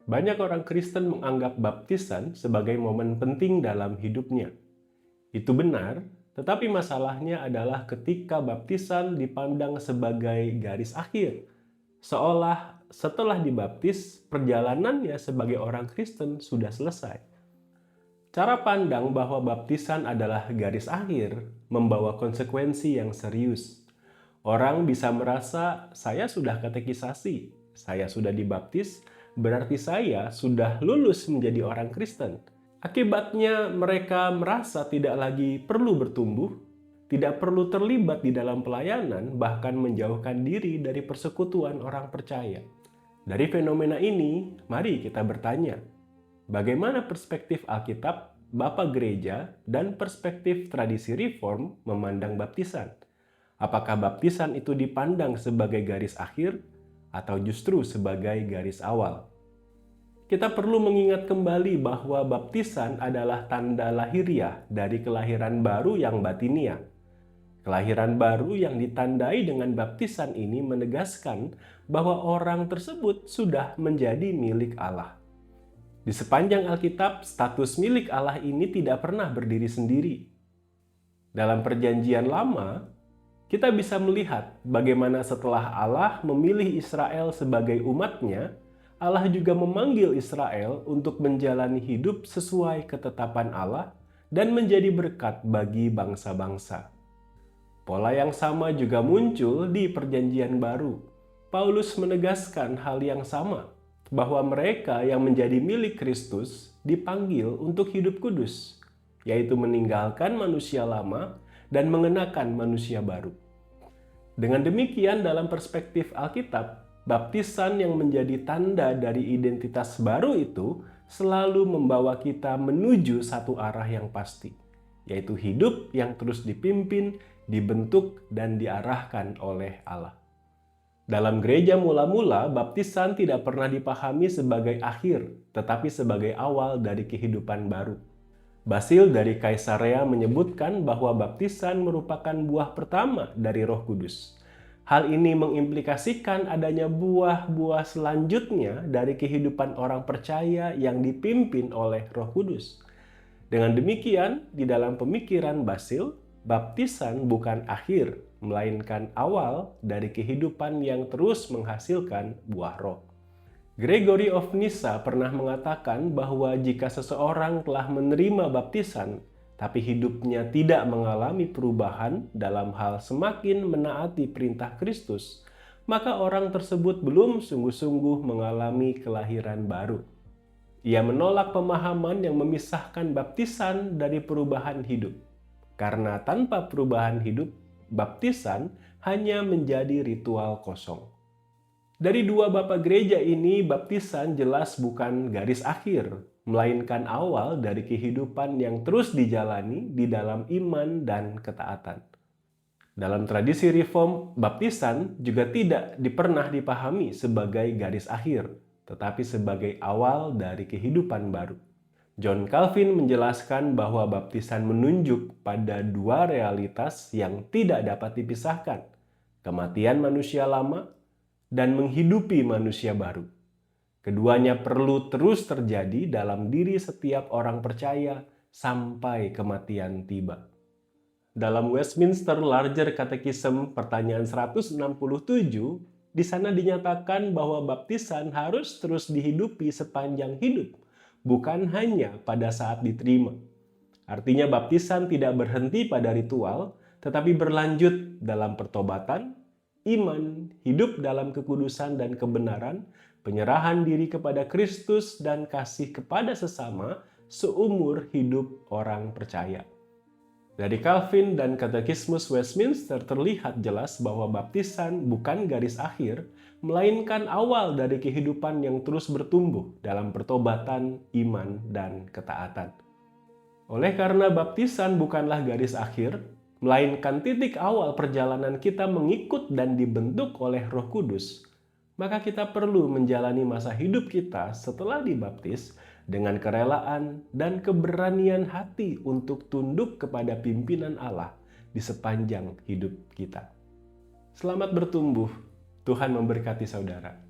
Banyak orang Kristen menganggap baptisan sebagai momen penting dalam hidupnya. Itu benar, tetapi masalahnya adalah ketika baptisan dipandang sebagai garis akhir. Seolah setelah dibaptis, perjalanannya sebagai orang Kristen sudah selesai. Cara pandang bahwa baptisan adalah garis akhir membawa konsekuensi yang serius. Orang bisa merasa, saya sudah katekisasi, saya sudah dibaptis, berarti saya sudah lulus menjadi orang Kristen. Akibatnya mereka merasa tidak lagi perlu bertumbuh, tidak perlu terlibat di dalam pelayanan, bahkan menjauhkan diri dari persekutuan orang percaya. Dari fenomena ini, mari kita bertanya, bagaimana perspektif Alkitab, Bapak Gereja, dan perspektif tradisi reform memandang baptisan? Apakah baptisan itu dipandang sebagai garis akhir atau justru sebagai garis awal? Kita perlu mengingat kembali bahwa baptisan adalah tanda lahiriah dari kelahiran baru yang batiniah. Kelahiran baru yang ditandai dengan baptisan ini menegaskan bahwa orang tersebut sudah menjadi milik Allah. Di sepanjang Alkitab, status milik Allah ini tidak pernah berdiri sendiri. Dalam Perjanjian Lama, kita bisa melihat bagaimana setelah Allah memilih Israel sebagai umatnya, Allah juga memanggil Israel untuk menjalani hidup sesuai ketetapan Allah dan menjadi berkat bagi bangsa-bangsa. Pola yang sama juga muncul di Perjanjian Baru. Paulus menegaskan hal yang sama, bahwa mereka yang menjadi milik Kristus dipanggil untuk hidup kudus, yaitu meninggalkan manusia lama dan mengenakan manusia baru. Dengan demikian, dalam perspektif Alkitab, baptisan yang menjadi tanda dari identitas baru itu selalu membawa kita menuju satu arah yang pasti, yaitu hidup yang terus dipimpin, dibentuk, dan diarahkan oleh Allah. Dalam gereja mula-mula, baptisan tidak pernah dipahami sebagai akhir, tetapi sebagai awal dari kehidupan baru. Basil dari Kaisarea menyebutkan bahwa baptisan merupakan buah pertama dari Roh Kudus. Hal ini mengimplikasikan adanya buah-buah selanjutnya dari kehidupan orang percaya yang dipimpin oleh Roh Kudus. Dengan demikian, di dalam pemikiran Basil, baptisan bukan akhir, melainkan awal dari kehidupan yang terus menghasilkan buah roh. Gregory of Nyssa pernah mengatakan bahwa jika seseorang telah menerima baptisan, tapi hidupnya tidak mengalami perubahan dalam hal semakin menaati perintah Kristus, maka orang tersebut belum sungguh-sungguh mengalami kelahiran baru. Ia menolak pemahaman yang memisahkan baptisan dari perubahan hidup. Karena tanpa perubahan hidup, baptisan hanya menjadi ritual kosong. Dari dua bapak gereja ini, baptisan jelas bukan garis akhir, melainkan awal dari kehidupan yang terus dijalani di dalam iman dan ketaatan. Dalam tradisi reform, baptisan juga tidak pernah dipahami sebagai garis akhir, tetapi sebagai awal dari kehidupan baru. John Calvin menjelaskan bahwa baptisan menunjuk pada dua realitas yang tidak dapat dipisahkan, kematian manusia lama dan menghidupi manusia baru. Keduanya perlu terus terjadi dalam diri setiap orang percaya sampai kematian tiba. Dalam Westminster Larger Catechism pertanyaan 167, di sana dinyatakan bahwa baptisan harus terus dihidupi sepanjang hidup, bukan hanya pada saat diterima. Artinya baptisan tidak berhenti pada ritual, tetapi berlanjut dalam pertobatan, iman, hidup dalam kekudusan dan kebenaran, penyerahan diri kepada Kristus, dan kasih kepada sesama seumur hidup orang percaya. Dari Calvin dan Katekismus Westminster terlihat jelas bahwa baptisan bukan garis akhir, melainkan awal dari kehidupan yang terus bertumbuh dalam pertobatan, iman, dan ketaatan. Oleh karena baptisan bukanlah garis akhir, melainkan titik awal perjalanan kita mengikut dan dibentuk oleh Roh Kudus, maka kita perlu menjalani masa hidup kita setelah dibaptis dengan kerelaan dan keberanian hati untuk tunduk kepada pimpinan Allah di sepanjang hidup kita. Selamat bertumbuh, Tuhan memberkati saudara.